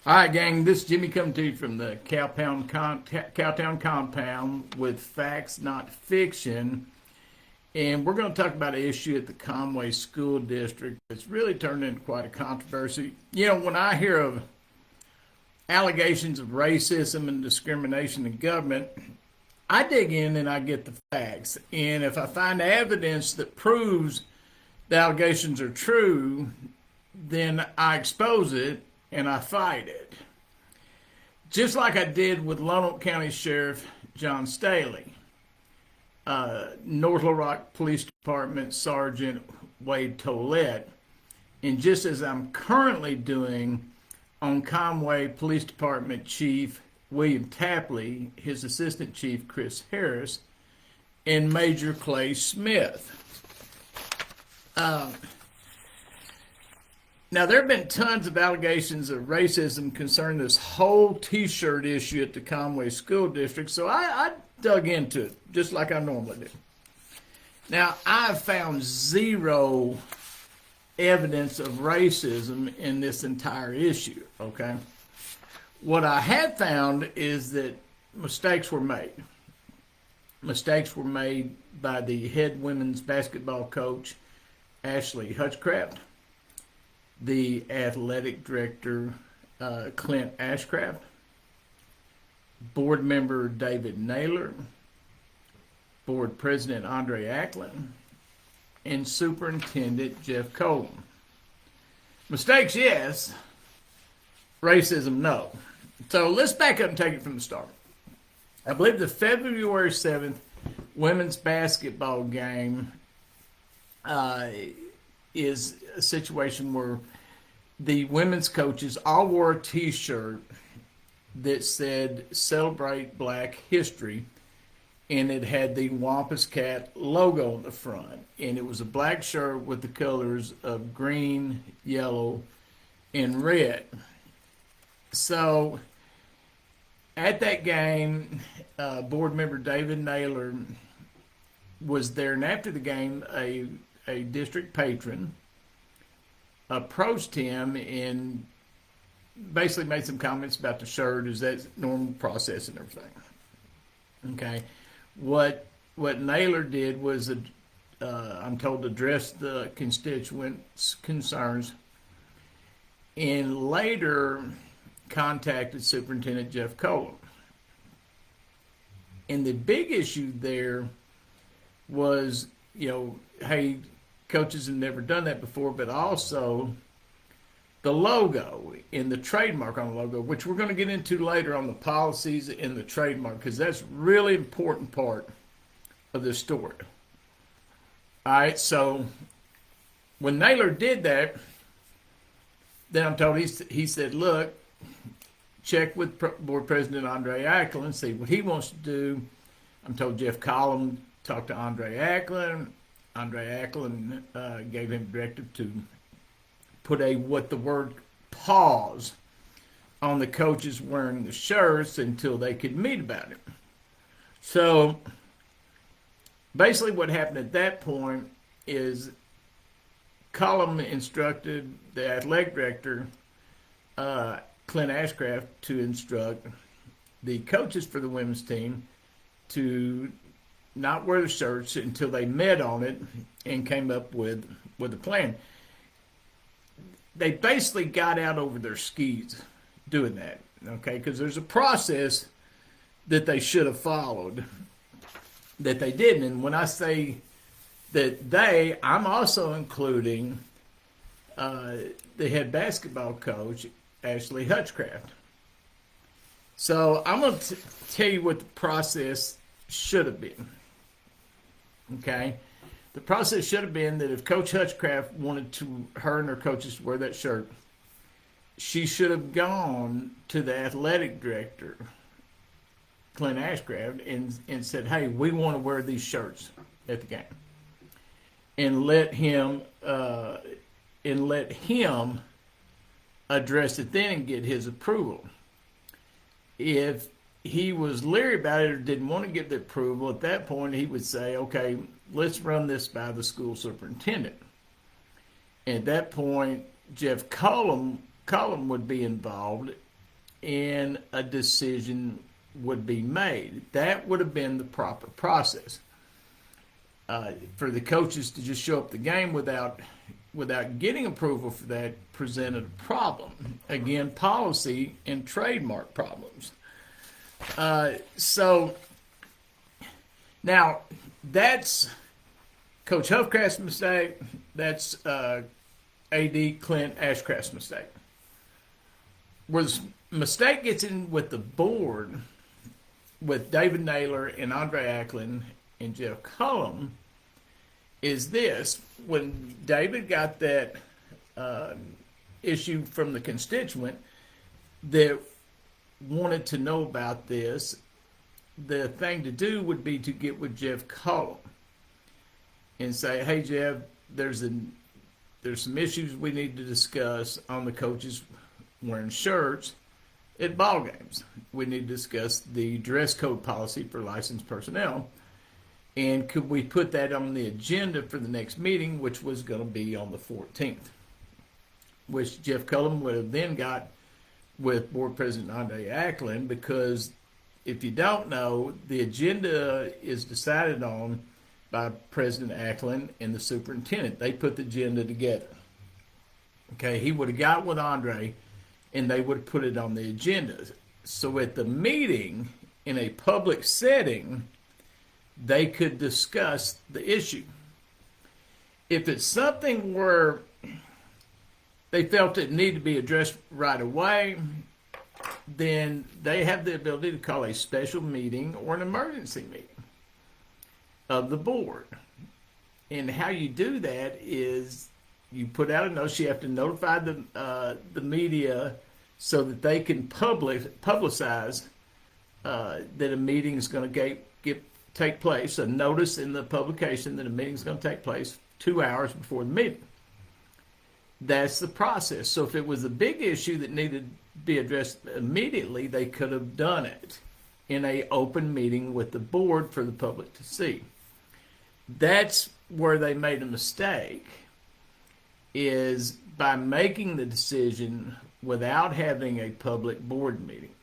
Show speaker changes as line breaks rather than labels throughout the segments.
All right, gang, this is Jimmy coming to you from the Cowtown compound with facts, not fiction. And we're going to talk about an issue at the Conway School District that's really turned into quite a controversy. You know, when I hear of allegations of racism and discrimination in government, I dig in and I get the facts. And if I find evidence that proves the allegations are true, then I expose it and I fight it. Just like I did with Lonoke County Sheriff John Staley, North Little Rock Police Department Sergeant Wade Tollett, and just as I'm currently doing on Conway Police Department Chief William Tapley, his Assistant Chief Chris Harris, and Major Clay Smith. Now, there have been tons of allegations of racism concerning this whole T-shirt issue at the Conway School District, so I dug into it, just like I normally do. Now, I've found zero evidence of racism in this entire issue, okay? What I have found is that mistakes were made. Mistakes were made by the head women's basketball coach, Ashley Hutchcraft, the athletic director, Clint Ashcraft, board member David Naylor, board president Andre Acklin, and Superintendent Jeff Coleman. Mistakes, yes. Racism, no. So let's back up and take it from the start. I believe the February 7th women's basketball game is a situation where the women's coaches all wore a T-shirt that said "Celebrate Black History," and it had the Wampus Cat logo on the front, and it was a black shirt with the colors of green, yellow, and red. So at that game, board member David Naylor was there, and after the game, a district patron approached him and basically made some comments about the shirt. Is that normal process and everything? Okay. What Naylor did was, I'm told, address the constituents' concerns, and later contacted Superintendent Jeff Coleman. And the big issue there was, hey, coaches have never done that before, but also the logo and the trademark on the logo, which we're going to get into later on the policies and the trademark, because that's a really important part of this story. All right, so when Naylor did that, then I'm told he said, look, check with board president Andre Acklin, see what he wants to do. I'm told Jeff Collum talked to Andre Acklin. Andre Acklin gave him directive to put what the word pause on the coaches wearing the shirts until they could meet about it. So basically what happened at that point is Collum instructed the athletic director, Clint Ashcraft, to instruct the coaches for the women's team to not wear the shirts until they met on it and came up with a plan. They basically got out over their skis doing that, okay? Because there's a process that they should have followed that they didn't. And when I say that I'm also including the head basketball coach, Ashley Hutchcraft. So I'm going to tell you what the process should have been. Okay, the process should have been that if Coach Hutchcraft wanted her and her coaches to wear that shirt, she should have gone to the athletic director, Clint Ashcraft, and said, hey, we want to wear these shirts at the game. And let him address it then and get his approval. If he was leery about it or didn't want to get the approval, at that point he would say, okay, let's run this by the school superintendent. And at that point, Jeff Cullum would be involved and a decision would be made. That would have been the proper process. For the coaches to just show up the game without getting approval for that presented a problem. Again, policy and trademark problems. So now that's Coach Huffcraft's mistake. That's AD Clint Ashcraft's mistake. Where the mistake gets in with the board, with David Naylor and Andre Acklin and Jeff Cullum, is this: when David got that issue from the constituent that wanted to know about this, the thing to do would be to get with Jeff Cullum and say, "Hey, Jeff, there's some issues we need to discuss on the coaches wearing shirts at ball games. We need to discuss the dress code policy for licensed personnel. And could we put that on the agenda for the next meeting, which was going to be on the 14th, which Jeff Cullum would have then got with Board President Andre Acklin, because if you don't know, the agenda is decided on by President Acklin and the superintendent. They put the agenda together. Okay, he would have got with Andre, and they would put it on the agenda. So at the meeting, in a public setting, they could discuss the issue. If it's something where they felt it needed to be addressed right away, then they have the ability to call a special meeting or an emergency meeting of the board. And how you do that is you put out a notice. You have to notify the media so that they can publicize that a meeting is going to take place, a notice in the publication that a meeting is going to take place 2 hours before the meeting. That's the process. So if it was a big issue that needed to be addressed immediately, they could have done it in an open meeting with the board for the public to see. That's where they made a mistake, is by making the decision without having a public board meeting.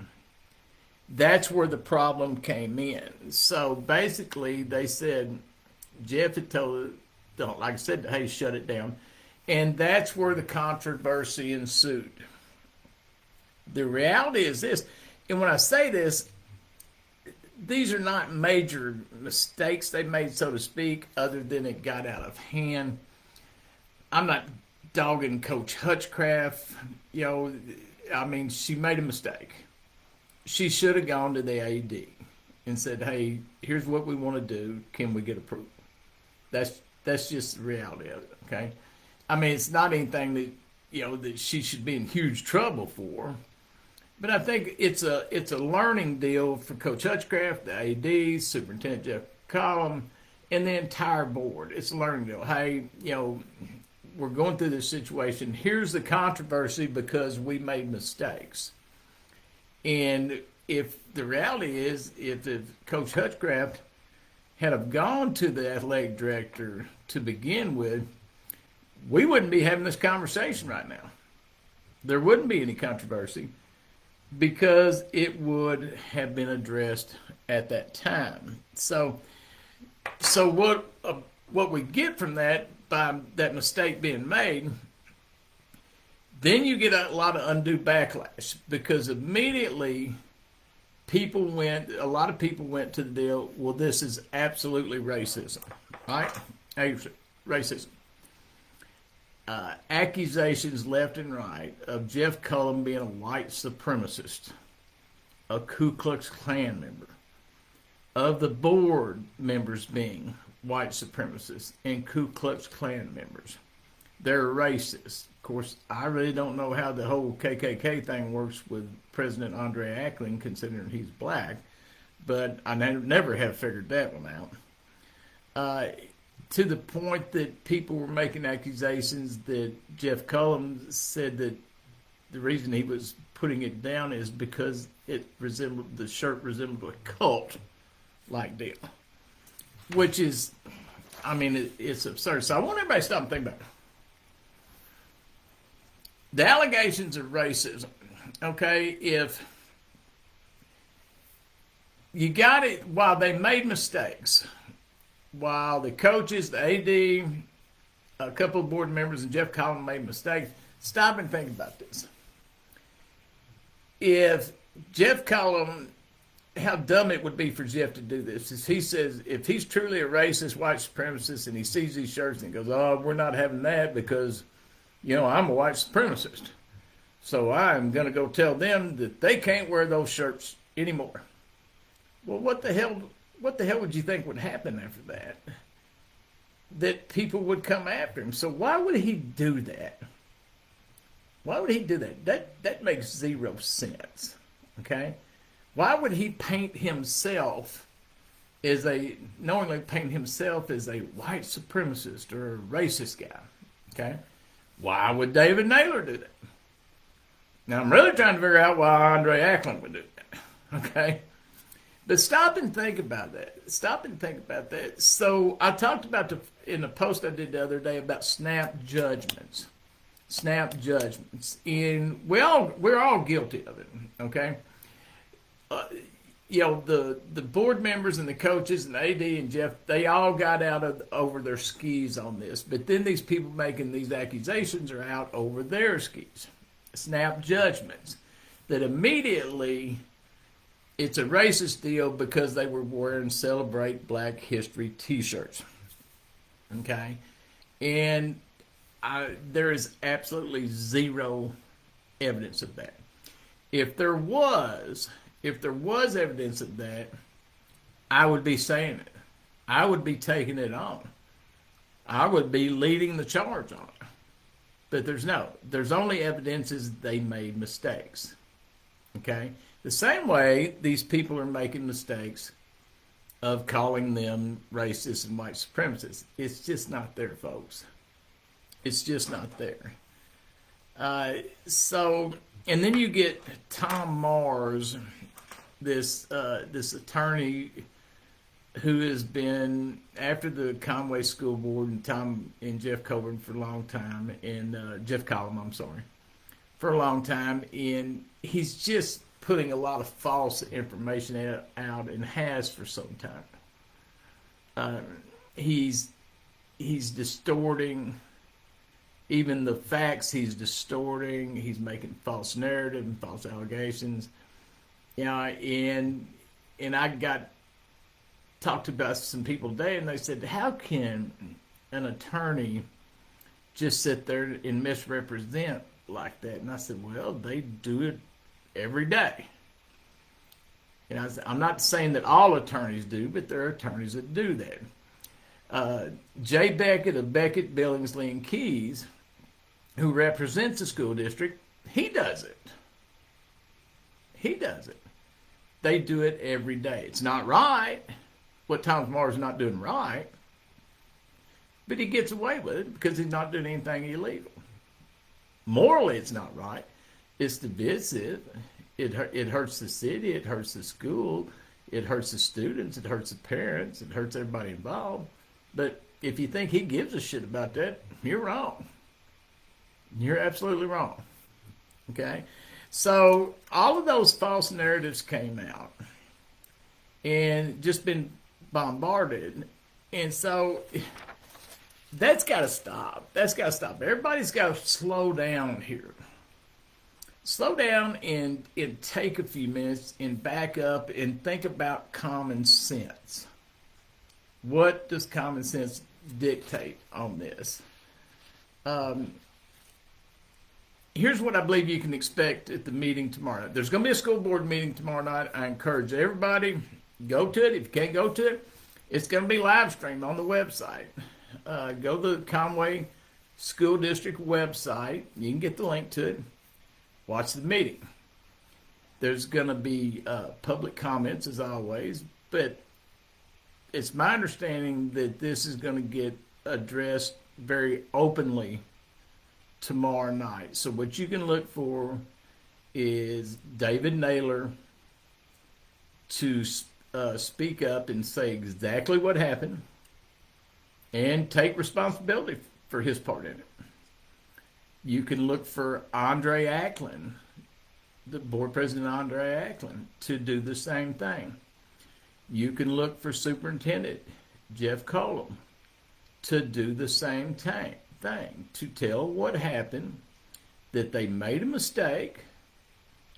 That's where the problem came in. So basically, they said, Jeff had told, like I said, hey, shut it down. And that's where the controversy ensued. The reality is this, and when I say this, these are not major mistakes they made, so to speak, other than it got out of hand. I'm not dogging Coach Hutchcraft. I mean, she made a mistake. She should have gone to the AD and said, hey, here's what we want to do. Can we get approval? That's just the reality of it, okay? I mean, it's not anything that, that she should be in huge trouble for. But I think it's a learning deal for Coach Hutchcraft, the AD, Superintendent Jeff Cullum, and the entire board. It's a learning deal. Hey, we're going through this situation. Here's the controversy because we made mistakes. And if the reality is, if Coach Hutchcraft had have gone to the athletic director to begin with, we wouldn't be having this conversation right now. There wouldn't be any controversy because it would have been addressed at that time. So what we get from that, by that mistake being made, then you get a lot of undue backlash, because immediately a lot of people went to the deal, well, this is absolutely racism, right? Racism. Accusations left and right of Jeff Cullum being a white supremacist, a Ku Klux Klan member, of the board members being white supremacists and Ku Klux Klan members. They're racist. Of course, I really don't know how the whole KKK thing works with President Andre Acklin, considering he's black, but I never have figured that one out. To the point that people were making accusations that Jeff Cullum said that the reason he was putting it down is because the shirt resembled a cult-like deal, which is, I mean, it's absurd. So I want everybody to stop and think about it. The allegations of racism, okay, if you got it. While they made mistakes, while the coaches, the AD, a couple of board members, and Jeff Collins made mistakes, stop and think about this. If Jeff Collins, how dumb it would be for Jeff to do this. Is he says, if he's truly a racist, white supremacist, and he sees these shirts and he goes, oh, we're not having that because, I'm a white supremacist. So I'm going to go tell them that they can't wear those shirts anymore. Well, what the hell would you think would happen after that? That people would come after him. So why would he do that? Why would he do that? That makes zero sense. Okay? Why would he paint himself knowingly paint himself as a white supremacist or a racist guy? Okay? Why would David Naylor do that? Now, I'm really trying to figure out why Andre Ackland would do that. Okay? But stop and think about that. Stop and think about that. So I talked about in a post I did the other day about snap judgments. Snap judgments. And we're all guilty of it. Okay? The board members and the coaches and AD and Jeff, they all got over their skis on this. But then these people making these accusations are out over their skis. Snap judgments. That immediately it's a racist deal because they were wearing Celebrate Black History t-shirts. Okay? And there is absolutely zero evidence of that. If there was evidence of that, I would be saying it. I would be taking it on. I would be leading the charge on it. But there's only evidences they made mistakes. Okay? The same way these people are making mistakes of calling them racist and white supremacists. It's just not there, folks. It's just not there. And then you get Tom Mars, this attorney who has been after the Conway School Board and Tom and Jeff Coburn for a long time, and Jeff Collins, I'm sorry, for a long time, and he's just putting a lot of false information out and has for some time. He's distorting even the facts. He's distorting. He's making false narrative and false allegations. And I talked about some people today, and they said, how can an attorney just sit there and misrepresent like that? And I said, well, they do it every day. I'm not saying that all attorneys do, but there are attorneys that do that. Jay Beckett of Beckett, Billingsley, and Keys, who represents the school district, he does it. He does it. They do it every day. It's not right. What Tom Mars is not doing right, but he gets away with it because he's not doing anything illegal. Morally, it's not right. It's divisive. It hurts the city. It hurts the school. It hurts the students. It hurts the parents. It hurts everybody involved. But if you think he gives a shit about that, you're wrong. You're absolutely wrong. Okay? So all of those false narratives came out and just been bombarded. And so that's got to stop. That's got to stop. Everybody's got to slow down here. Slow down and take a few minutes and back up and think about common sense. What does common sense dictate on this? Here's what I believe you can expect at the meeting tomorrow night. There's going to be a school board meeting tomorrow night. I encourage everybody, go to it. If you can't go to it, it's going to be live streamed on the website. Go to the Conway School District website. You can get the link to it. Watch the meeting. There's going to be public comments as always, but it's my understanding that this is going to get addressed very openly tomorrow night. So what you can look for is David Naylor to speak up and say exactly what happened and take responsibility for his part in it. You can look for Andre Ackland, the board president Andre Ackland, to do the same thing. You can look for Superintendent Jeff Colum to do the same thing, to tell what happened, that they made a mistake,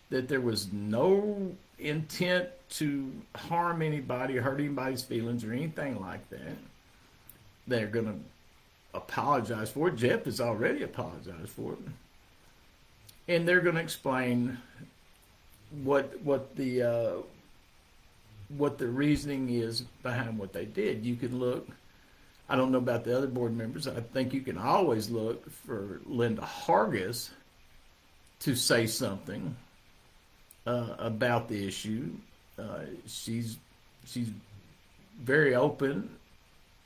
that there was no intent to harm anybody, hurt anybody's feelings, or anything like that. They're going to apologize for it. Jeff has already apologized for it. And they're going to explain what the reasoning is behind what they did. You could look, I don't know about the other board members, I think you can always look for Linda Hargis to say something about the issue. She's very open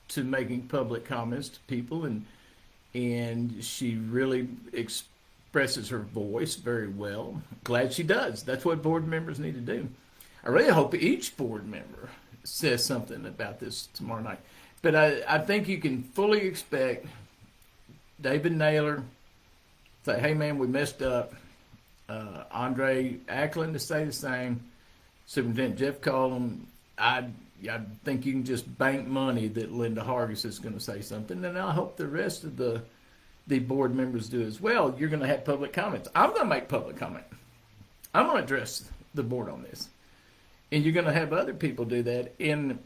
to making public comments to people, and she really expresses her voice very well. Glad she does. That's what board members need to do. I really hope each board member says something about this tomorrow night. But I think you can fully expect David Naylor say, hey man, we messed up. Andre Ackland to say the same. Superintendent Jeff Colum, I think you can just bank money that Linda Hargis is going to say something, and I hope the rest of the board members do as well. You're going to have public comments. I'm going to make public comment. I'm going to address the board on this. And you're going to have other people do that. And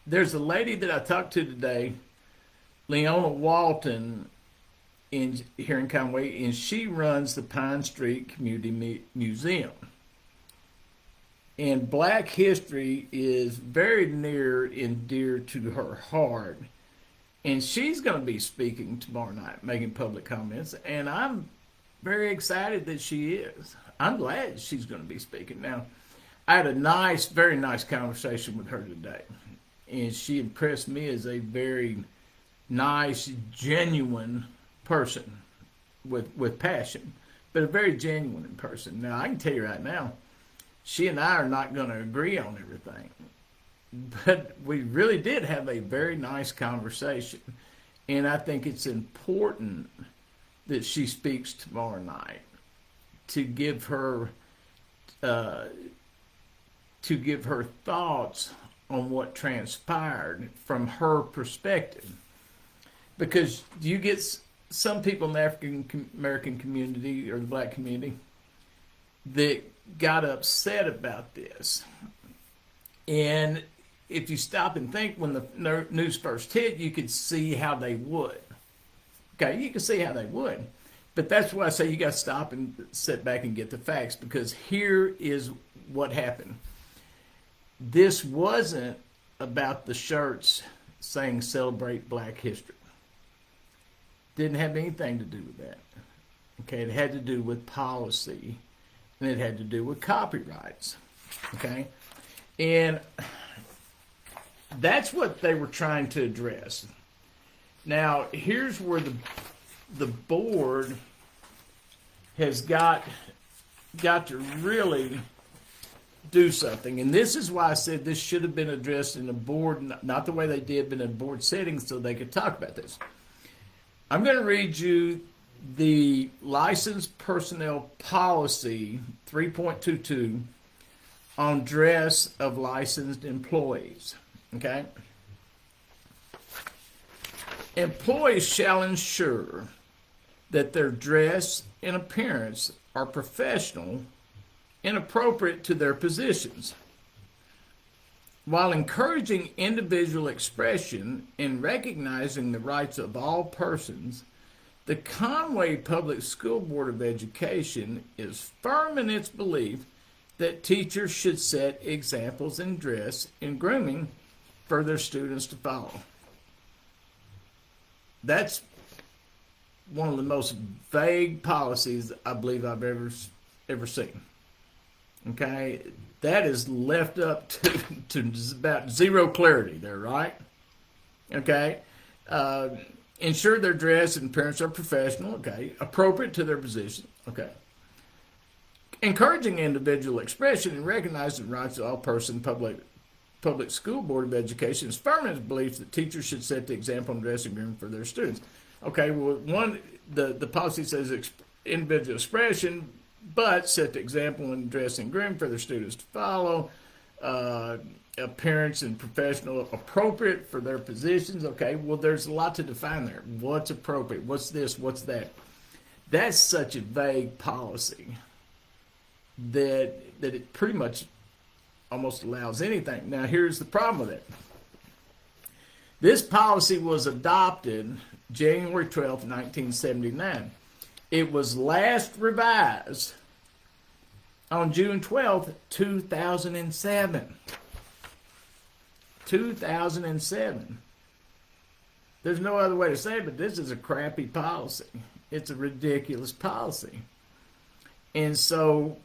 there's a lady that I talked to today, Leona Walton, here in Conway, and she runs the Pine Street Community Museum. And Black history is very near and dear to her heart. And she's going to be speaking tomorrow night, making public comments. And I'm very excited that she is. I'm glad she's going to be speaking. Now, I had a very nice conversation with her today. And she impressed me as a very nice, genuine person with passion, but a very genuine person. Now, I can tell you right now, she and I are not going to agree on everything, but we really did have a very nice conversation, and I think it's important that she speaks tomorrow night to give her thoughts on what transpired from her perspective, because you get some people in the African American community or the Black community that got upset about this. And if you stop and think, when the news first hit, you could see how they would. Okay, you can see how they would. But that's why I say you got to stop and sit back and get the facts, because here is what happened. This wasn't about the shirts saying celebrate Black history. Didn't have anything to do with that. Okay, it had to do with policy, and it had to do with copyrights. Okay, and that's what they were trying to address. Now, here's where the board has got to really do something, and this is why I said this should have been addressed in a board, not the way they did, but in a board setting, so they could talk about this. I'm going to read you the Licensed Personnel Policy 3.22 on dress of licensed employees. Okay? Employees shall ensure that their dress and appearance are professional and appropriate to their positions, while encouraging individual expression and recognizing the rights of all persons. The Conway Public School Board of Education is firm in its belief that teachers should set examples in dress and grooming for their students to follow. That's one of the most vague policies I believe I've ever seen. Okay, that is left up to about zero clarity there, right? Okay, ensure their dress and appearance are professional. Okay, appropriate to their position. Okay, encouraging individual expression and recognizing the rights of all persons. Public School Board of Education is firm in its belief that teachers should set the example in dress and grooming for their students. Okay, well, the policy says individual expression, but set the example in dress and groom for their students to follow. appearance and professional appropriate for their positions. Okay, well, there's a lot to define there. What's appropriate? What's this? What's that? That's such a vague policy that it pretty much almost allows anything. Now, here's the problem with it. This policy was adopted January 12th, 1979. It was last revised on June 12th, 2007. 2007. There's no other way to say it, but this is a crappy policy. It's a ridiculous policy. And so,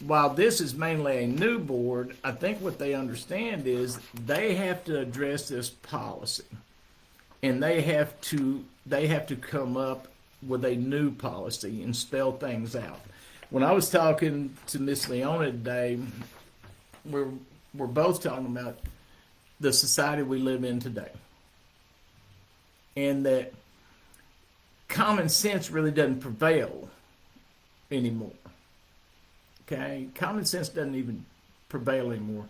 while this is mainly a new board, I think what they understand is they have to address this policy. And they have to come up with a new policy and spell things out. When I was talking to Miss Leona today, we're both talking about the society we live in today. And that common sense really doesn't prevail anymore. Okay? Common sense doesn't even prevail anymore.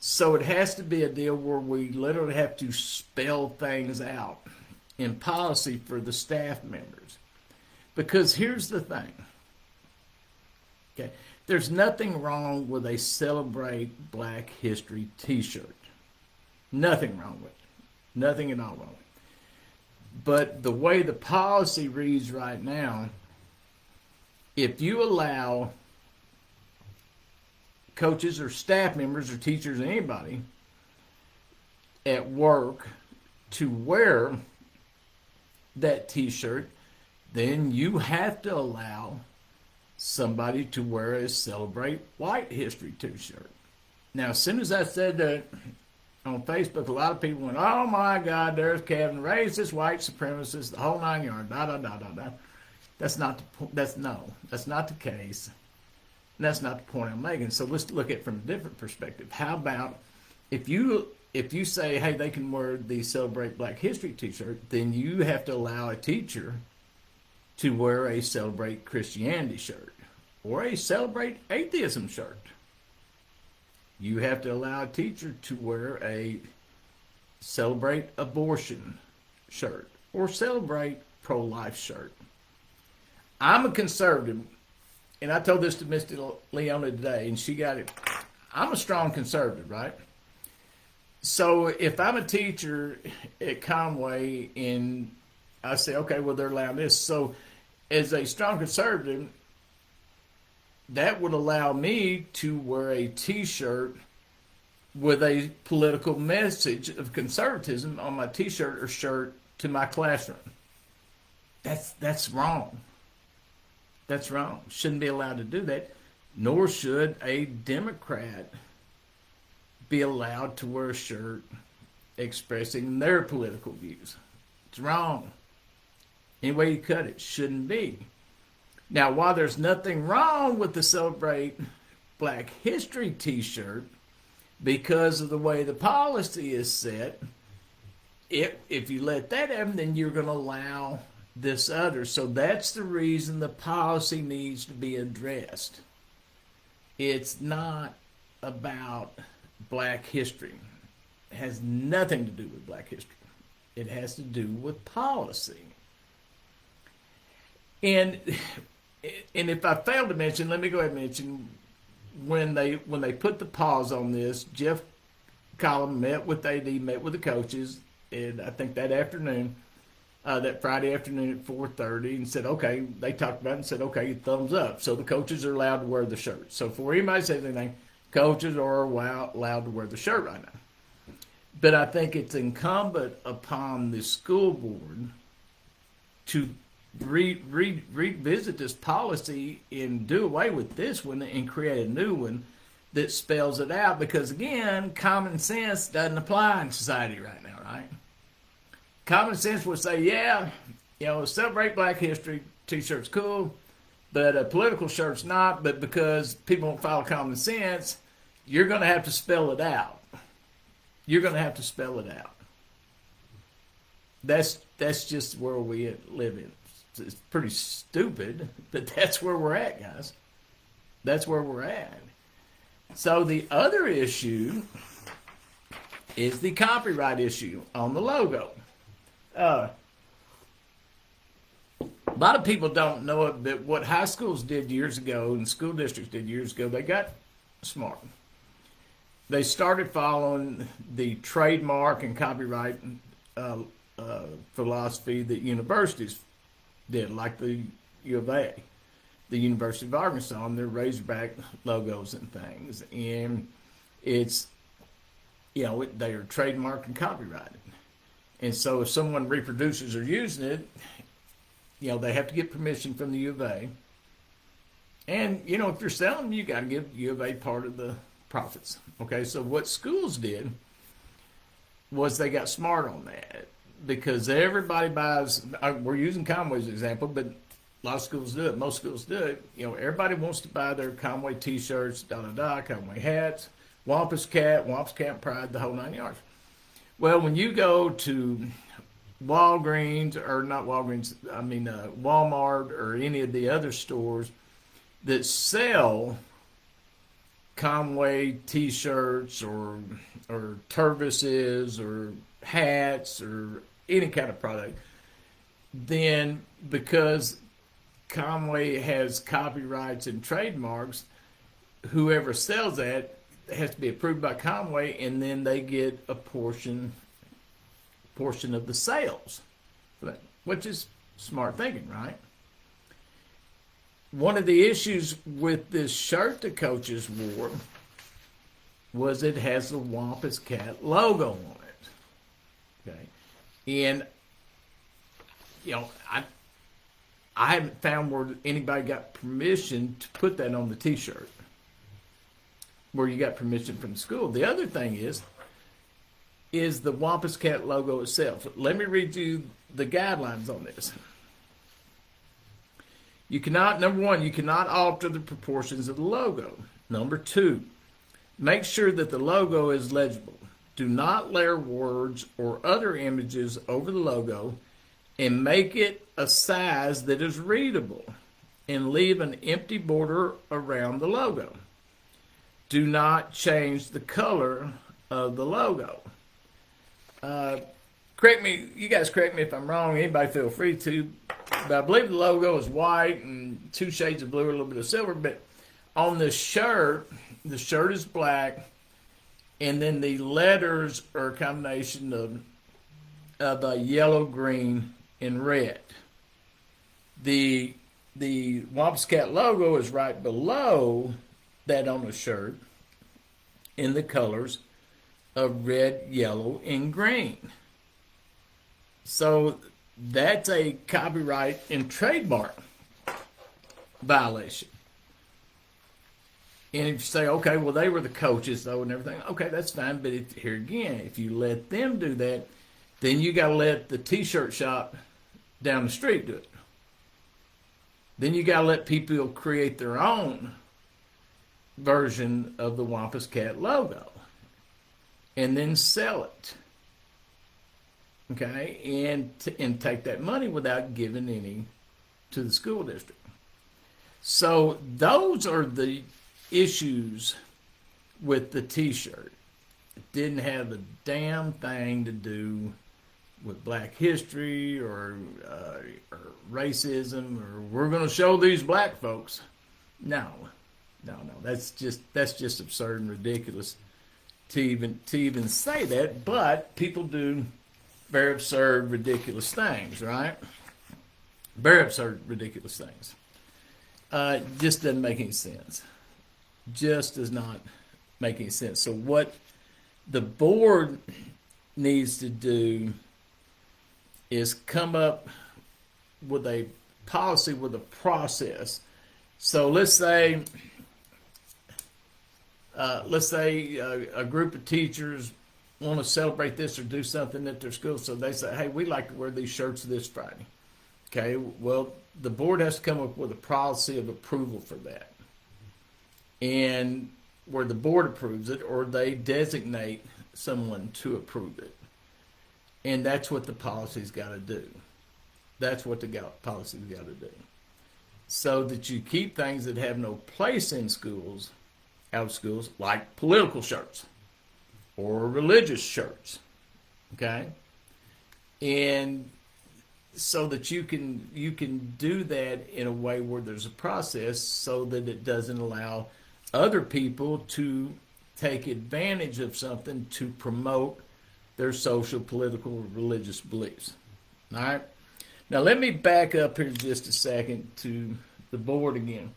So it has to be a deal where we literally have to spell things out in policy for the staff members. Because here's the thing. Okay? There's nothing wrong with a Celebrate Black History t-shirt. Nothing wrong with it. Nothing at all wrong with it. But the way the policy reads right now, if you allow coaches or staff members or teachers or anybody at work to wear that t-shirt, then you have to allow somebody to wear a Celebrate White History t-shirt. Now, as soon as I said that on Facebook, a lot of people went, "Oh my God, there's Kevin, racist, white supremacist, the whole 9 yards." Da da da da da. That's not the case. And that's not the point I'm making. So let's look at it from a different perspective. How about if you say, hey, they can wear the Celebrate Black History t-shirt, then you have to allow a teacher to wear a Celebrate Christianity shirt or a Celebrate Atheism shirt. You have to allow a teacher to wear a Celebrate Abortion shirt or Celebrate Pro-Life shirt. I'm a conservative, and I told this to Mr. Leona today, and she got it. I'm a strong conservative, right? So if I'm a teacher at Conway and I say, okay, well, they're allowing this. So as a strong conservative, that would allow me to wear a t-shirt with a political message of conservatism on my t-shirt or shirt to my classroom. That's wrong. That's wrong. Shouldn't be allowed to do that. Nor should a Democrat be allowed to wear a shirt expressing their political views. It's wrong. Any way you cut it, shouldn't be. Now, while there's nothing wrong with the Celebrate Black History t-shirt, because of the way the policy is set, if you let that happen, then you're going to allow this other. So that's the reason the policy needs to be addressed. It's not about Black history. It has nothing to do with Black history. It has to do with policy. And if I failed to mention, let me go ahead and mention, when they put the pause on this, Jeff Collum met with AD, met with the coaches, and I think that afternoon, that Friday afternoon at 4:30, and said, okay, they talked about it and said, okay, thumbs up. So the coaches are allowed to wear the shirt. So before anybody says anything, coaches are allowed to wear the shirt right now. But I think it's incumbent upon the school board to revisit this policy and do away with this one and create a new one that spells it out. Because again, common sense doesn't apply in society right now, right? Common sense would say, yeah, Celebrate Black History t-shirt's cool, but a political shirt's not. But because people don't follow common sense, you're going to have to spell it out. You're going to have to spell it out. That's just where we live in. It's pretty stupid, but that's where we're at, guys. That's where we're at. So the other issue is the copyright issue on the logo. A lot of people don't know it, but what high schools did years ago and school districts did years ago, they got smart. They started following the trademark and copyright philosophy that universities did, like the U of A, the University of Arkansas, and their Razorback logos and things. And it's, they are trademarked and copyrighted. And so if someone reproduces or using it, they have to get permission from the U of A. And, if you're selling, you got to give U of A part of the profits. Okay, so what schools did was they got smart on that, because everybody buys, we're using Conway as an example, but a lot of schools do it. Most schools do it. Everybody wants to buy their Conway t-shirts, Conway hats, Wampus Cat Pride, the whole 9 yards. Well, when you go to Walgreens, or not Walgreens, Walmart or any of the other stores that sell Conway t-shirts or Tervises or hats or any kind of product, then because Conway has copyrights and trademarks, whoever sells that has to be approved by Conway, and then they get a portion of the sales for that, which is smart thinking, right? One of the issues with this shirt the coaches wore was it has the Wampus Cat logo on it. Okay, and I haven't found where anybody got permission to put that on the T-shirt, where you got permission from the school. The other thing is the Wampus Cat logo itself. Let me read you the guidelines on this. You cannot, number one, you cannot alter the proportions of the logo. Number two, make sure that the logo is legible. Do not layer words or other images over the logo, and make it a size that is readable, and leave an empty border around the logo. Do not change the color of the logo. You guys correct me if I'm wrong, anybody feel free to, but I believe the logo is white and 2 shades of blue, a little bit of silver, but on the shirt is black, and then the letters are a combination of yellow, green, and red. The Wampus Cat logo is right below that on the shirt in the colors of red, yellow, and green. So that's a copyright and trademark violation. And if you say, okay, well, they were the coaches, though, and everything, okay, that's fine. But here again, if you let them do that, then you got to let the T-shirt shop down the street do it. Then you got to let people create their own version of the Wampus Cat logo and then sell it. Okay, and take that money without giving any to the school district. So those are the issues with the T-shirt. It didn't have a damn thing to do with Black history or racism or we're going to show these black folks. No, that's just absurd and ridiculous to even say that. But people do very absurd, ridiculous things, right? Very absurd, ridiculous things. Just doesn't make any sense. Just does not make any sense. So what the board needs to do is come up with a policy, with a process. So let's say a group of teachers want to celebrate this or do something at their school, so they say, hey, we like to wear these shirts this Friday. Okay, well, the board has to come up with a policy of approval for that. And where the board approves it, or they designate someone to approve it. And that's what the policy's got to do. That's what the policy's got to do. So that you keep things that have no place in schools, out of schools, like political shirts. or religious shirts, okay? And so that you can do that in a way where there's a process so that it doesn't allow other people to take advantage of something to promote their social, political, religious beliefs. All right? Now let me back up here just a second to the board again.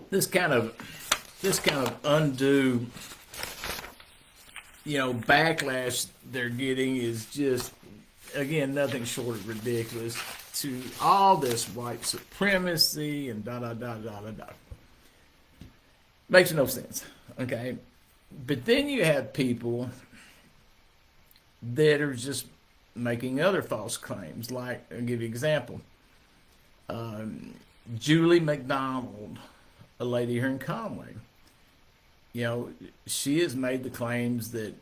This kind of undue, backlash they're getting is just, again, nothing short of ridiculous, to all this white supremacy and da-da-da-da-da-da. Makes no sense, okay? But then you have people that are just making other false claims. Like, I'll give you an example. Julie McDonald, a lady here in Conway, she has made the claims that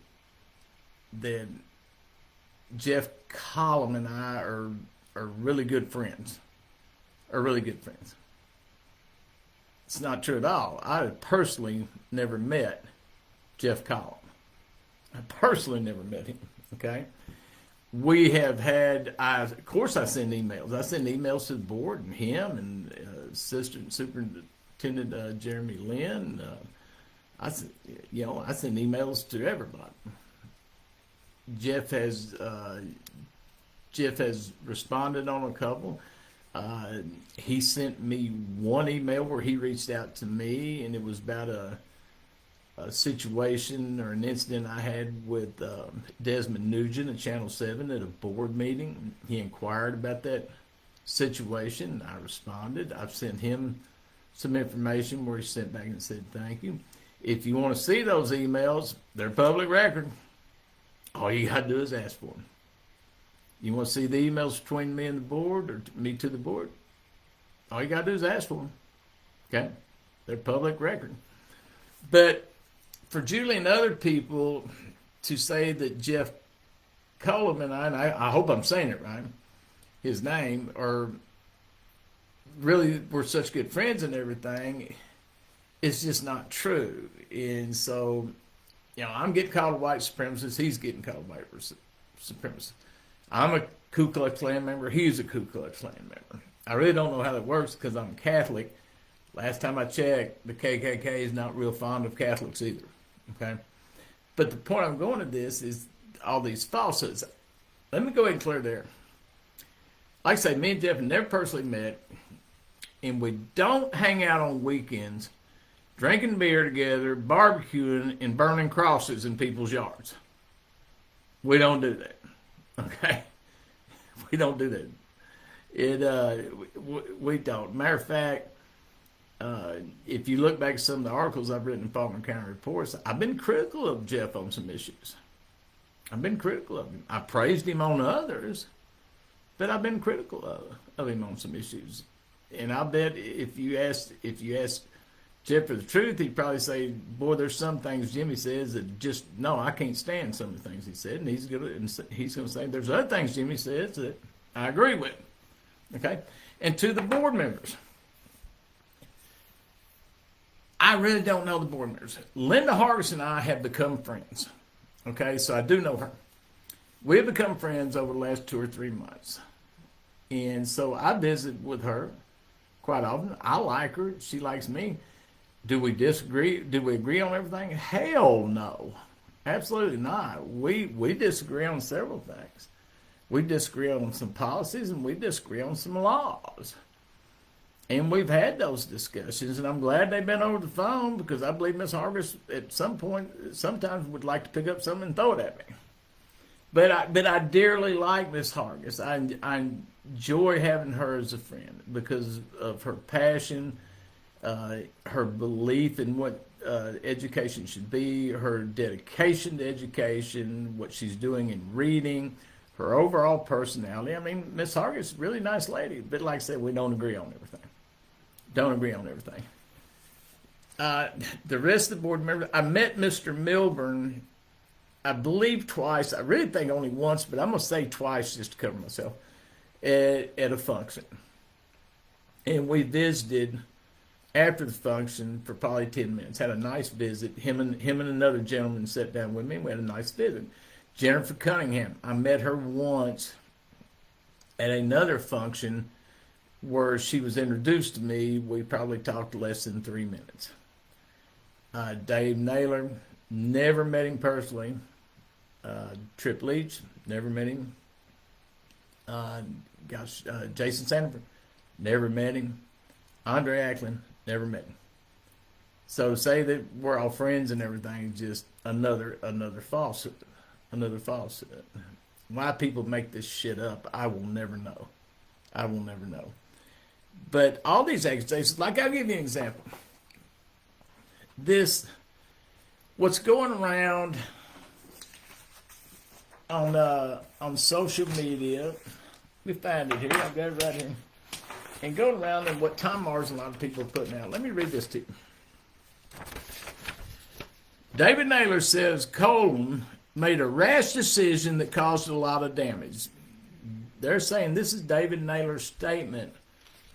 Jeff Collum and I are really good friends. It's not true at all. I personally never met Jeff Collum. I personally never met him, okay? We have had, of course I send emails. I send emails to the board and him and Assistant Superintendent Jeremy Lynn. I send emails to everybody. Jeff has responded on a couple. He sent me one email where he reached out to me, and it was about a situation or an incident I had with Desmond Nugent at Channel 7 at a board meeting. He inquired about that situation. I responded. I've sent him some information where he sent back and said thank you. If you want to see those emails, they're public record. All you got to do is ask for them. You want to see the emails between me and the board, or me to the board? All you got to do is ask for them. Okay? They're public record. But for Julie and other people to say that Jeff Cullum and I hope I'm saying it right, his name, or really we're such good friends and everything, it's just not true. And so, I'm getting called a white supremacist. He's getting called a white supremacist. I'm a Ku Klux Klan member. He's a Ku Klux Klan member. I really don't know how that works because I'm Catholic. Last time I checked, the KKK is not real fond of Catholics either. Okay? But the point I'm going to this is all these falsehoods. Let me go ahead and clear there. Like I say, me and Jeff have never personally met, and we don't hang out on weekends drinking beer together, barbecuing, and burning crosses in people's yards. We don't do that. Okay? We don't do that. We don't. Matter of fact, if you look back at some of the articles I've written in Faulkner County Reports, I've been critical of Jeff on some issues. I've been critical of him. I praised him on others, but I've been critical of him on some issues. And I bet if you ask Jeff for the truth, he'd probably say, boy, there's some things Jimmy says that just, no, I can't stand some of the things he said. And he's going to say, there's other things Jimmy says that I agree with. Okay? And to the board members, I really don't know the board members. Linda Hargis and I have become friends. Okay? So I do know her. We have become friends over the last 2 or 3 months. And so I visit with her quite often. I like her. She likes me. Do we disagree? Do we agree on everything? Hell no. Absolutely not. We disagree on several things. We disagree on some policies, and we disagree on some laws. And we've had those discussions, and I'm glad they've been over the phone, because I believe Ms. Hargis at some point sometimes would like to pick up something and throw it at me. But I dearly like Ms. Hargis. I enjoy having her as a friend because of her passion, her belief in what education should be, her dedication to education, what she's doing in reading, her overall personality. I mean, Miss Hargis is a really nice lady, but like I said, we don't agree on everything. The rest of the board members, I met Mr. Milburn, I believe twice. I really think only once, but I'm going to say twice just to cover myself, at a function. And we visited after the function for probably 10 minutes. Had a nice visit. Him and another gentleman sat down with me, and we had a nice visit. Jennifer Cunningham, I met her once at another function where she was introduced to me. We probably talked less than 3 minutes. Dave Naylor, never met him personally. Trip Leach, never met him. Jason Sanford, never met him. Andre Ackland, never met him. So to say that we're all friends and everything is just another falsehood. Another falsehood. Why people make this shit up, I will never know. I will never know. But all these accusations, like I'll give you an example. What's going around on social media, let me find it here, I've got it right here, and going around and what Tom Mars and a lot of people are putting out. Let me read this to you. David Naylor says Colon made a rash decision that caused a lot of damage. They're saying this is David Naylor's statement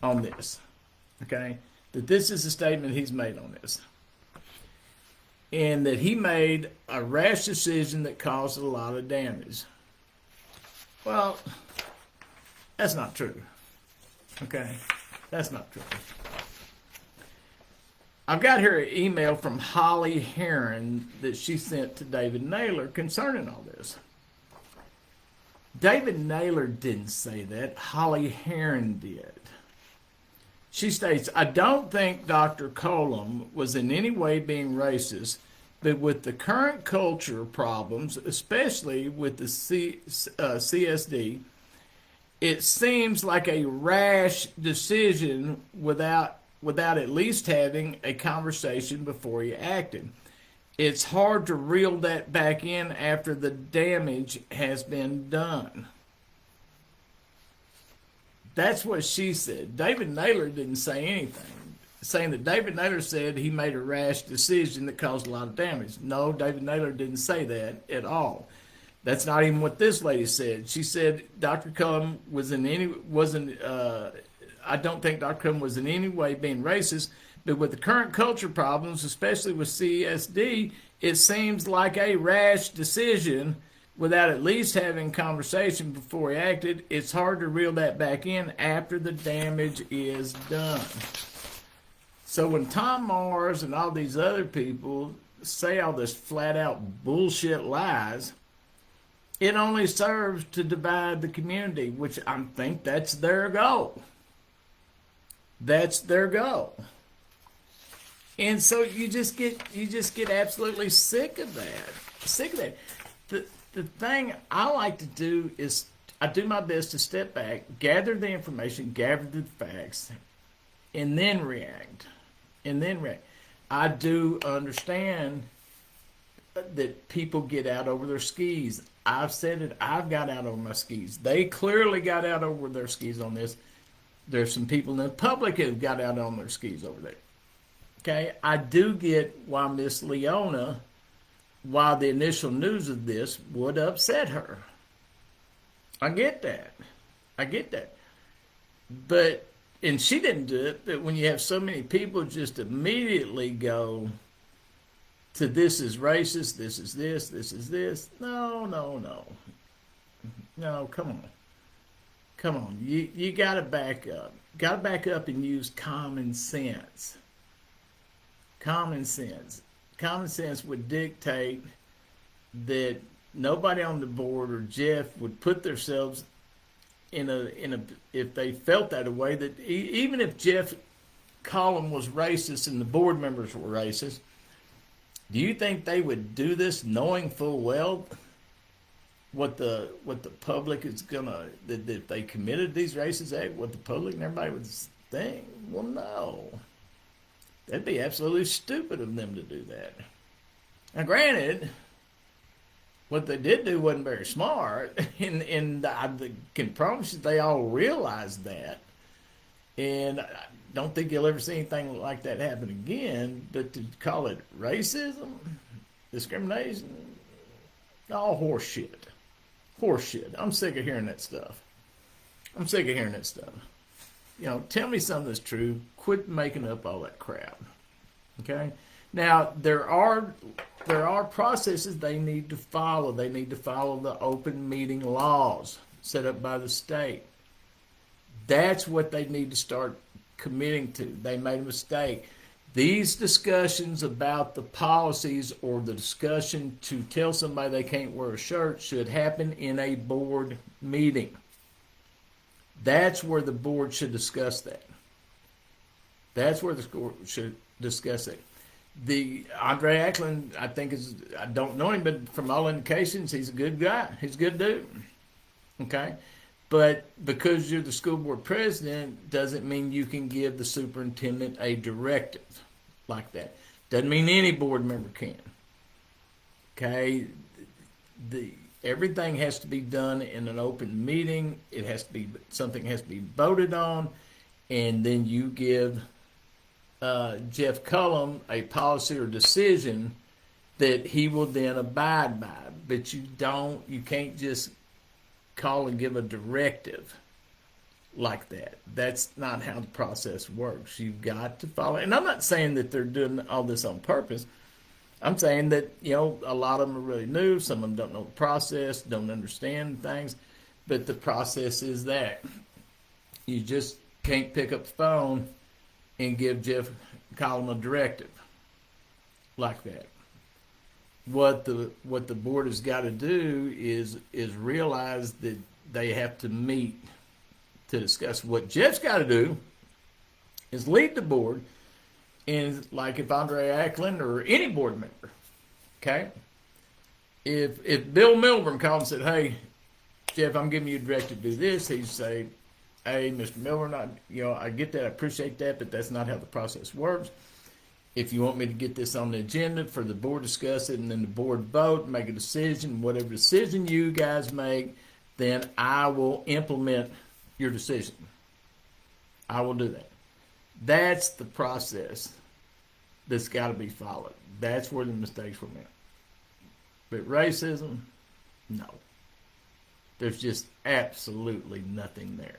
on this, okay? That this is a statement he's made on this. And that he made a rash decision that caused a lot of damage. Well, that's not true. Okay? That's not true. I've got here an email from Holly Heron that she sent to David Naylor concerning all this. David Naylor didn't say that. Holly Heron did. She states, I don't think Dr. Colum was in any way being racist, but with the current culture problems, especially with the CSD, it seems like a rash decision without at least having a conversation before he acted. It's hard to reel that back in after the damage has been done. That's what she said. David Naylor didn't say anything, saying that David Naylor said he made a rash decision that caused a lot of damage. No, David Naylor didn't say that at all. That's not even what this lady said. She said Dr. Cullum I don't think Dr. Cullum was in any way being racist, but with the current culture problems, especially with CSD, it seems like a rash decision without at least having conversation before he acted. It's hard to reel that back in after the damage is done. So when Tom Mars and all these other people say all this flat out bullshit lies, it only serves to divide the community, which I think that's their goal. That's their goal. And so you just get absolutely sick of that. Sick of that. The thing I like to do is I do my best to step back, gather the information, gather the facts, and then react. I do understand that people get out over their skis. I've said it. I've got out over my skis. They clearly got out over their skis on this. There's some people in the public that have got out on their skis over there. Okay, I do get why Miss Leona, why the initial news of this would upset her. I get that. But, and she didn't do it, but when you have so many people just immediately go to this is racist, this is this. No, come on. You got to back up. Got to back up and use common sense. Common sense would dictate that nobody on the board or Jeff would put themselves in a if they felt that way, that even if Jeff Collum was racist and the board members were racist, do you think they would do this knowing full well what the public is gonna, that if they committed these racist acts, what the public and everybody would think? Well, no. That'd be absolutely stupid of them to do that. Now, granted, what they did do wasn't very smart, and I can promise you they all realized that. And I don't think you'll ever see anything like that happen again. But to call it racism, discrimination, all horse shit. Horse shit. I'm sick of hearing that stuff. tell me something that's true. Quit making up all that crap. Okay? Now, there are processes they need to follow. They need to follow the open meeting laws set up by the state. That's what they need to start committing to. They made a mistake. These discussions about the policies or the discussion to tell somebody they can't wear a shirt should happen in a board meeting. That's where the board should discuss that. That's where the board should discuss it. The Andre Ackland, I don't know him, but from all indications, he's a good guy. He's a good dude. Okay? But because you're the school board president doesn't mean you can give the superintendent a directive like that. Doesn't mean any board member can. Okay? Everything has to be done in an open meeting. Something has to be voted on, and then you give Jeff Cullum a policy or decision that he will then abide by. But you can't just call and give a directive like that. That's not how the process works. You've got to follow. And I'm not saying that they're doing all this on purpose. I'm saying that, a lot of them are really new. Some of them don't know the process, don't understand things. But the process is that. You just can't pick up the phone and give Jeff Collin a directive like that. What the board has got to do is realize that they have to meet to discuss. What Jeff's got to do is lead the board, and like if Andre Ackland or any board member, okay, if Bill Milburn called and said, "Hey, Jeff, I'm giving you a directive to do this," he'd say, "Hey, Mr. Milburn, I get that, I appreciate that, but that's not how the process works. If you want me to get this on the agenda for the board to discuss it and then the board vote, make a decision, whatever decision you guys make, then I will implement your decision. I will do that." That's the process that's got to be followed. That's where the mistakes were made. But racism, no. There's just absolutely nothing there.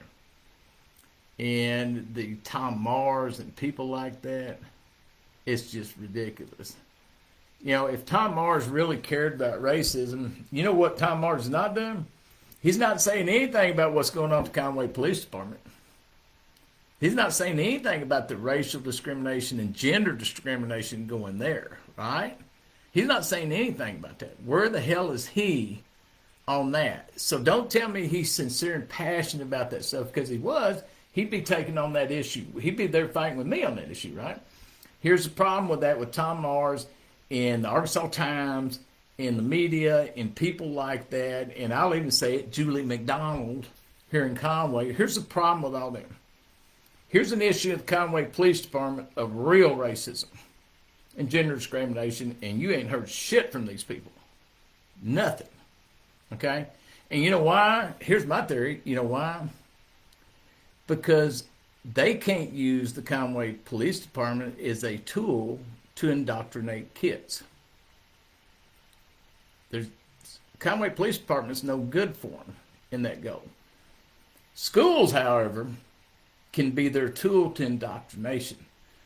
And the Tom Mars and people like that, it's just ridiculous. If Tom Mars really cared about racism, you know what Tom Mars is not doing? He's not saying anything about what's going on at the Conway Police Department. He's not saying anything about the racial discrimination and gender discrimination going there, right? He's not saying anything about that. Where the hell is he on that? So don't tell me he's sincere and passionate about that stuff, because he'd be taking on that issue. He'd be there fighting with me on that issue, right? Here's the problem with that with Tom Mars and the Arkansas Times and the media and people like that, and I'll even say it, Julie McDonald here in Conway. Here's the problem with all that. Here's an issue at the Conway Police Department of real racism and gender discrimination, and you ain't heard shit from these people. Nothing. Okay? And you know why? Here's my theory. You know why? Because they can't use the Conway Police Department as a tool to indoctrinate kids. Conway Police Department is no good for them in that goal. Schools, however, can be their tool to indoctrination.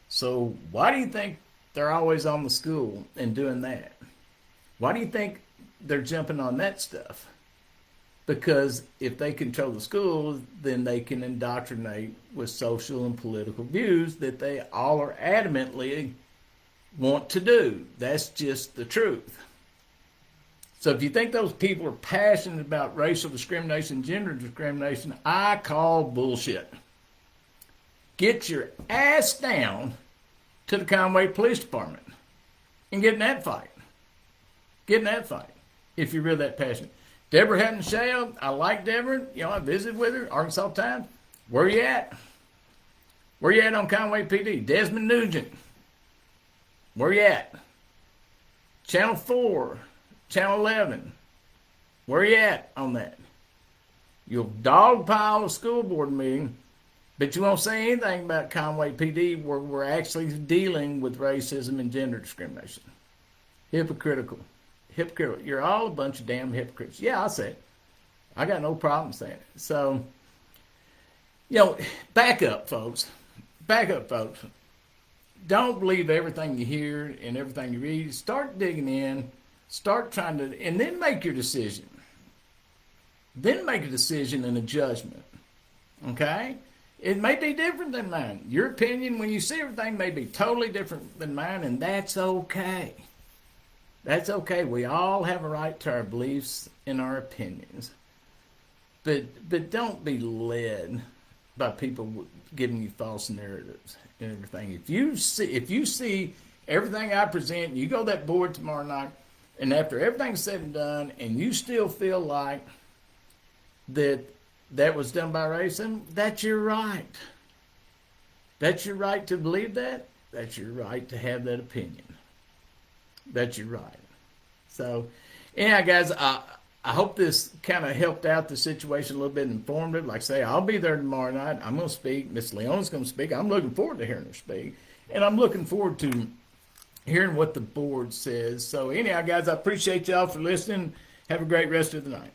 So why do you think they're always on the school and doing that? Why do you think they're jumping on that stuff? Because if they control the schools, then they can indoctrinate with social and political views that they all are adamantly want to do. That's just the truth. So if you think those people are passionate about racial discrimination, gender discrimination, I call bullshit. Get your ass down to the Conway Police Department and get in that fight. Get in that fight if you're really that passionate. Deborah Hatton Shale, I like Deborah. I visited with her, Arkansas Times. Where you at? Where you at on Conway PD? Desmond Nugent. Where you at? Channel 4, Channel 11. Where you at on that? You'll dogpile a school board meeting, but you won't say anything about Conway PD where we're actually dealing with racism and gender discrimination. Hypocritical. You're all a bunch of damn hypocrites. Yeah, I'll say it. I got no problem saying it. So You know, back up, folks. Back up, folks. Don't believe everything you hear and everything you read. Start digging in. Start trying to, and then make your decision. Then make a decision and a judgment. Okay? It may be different than mine. Your opinion when you see everything may be totally different than mine, and that's okay. That's okay. We all have a right to our beliefs and our opinions. But don't be led by people giving you false narratives and everything. If you see everything I present, you go to that board tomorrow night, and after everything's said and done, and you still feel like that was done by racism, that's your right. That's your right to believe that. That's your right to have that opinion. That's your right. So, anyhow, guys, I hope this kind of helped out the situation a little bit, informed it. Like I say, I'll be there tomorrow night. I'm going to speak. Miss Leona's going to speak. I'm looking forward to hearing her speak. And I'm looking forward to hearing what the board says. So anyhow, guys, I appreciate y'all for listening. Have a great rest of the night.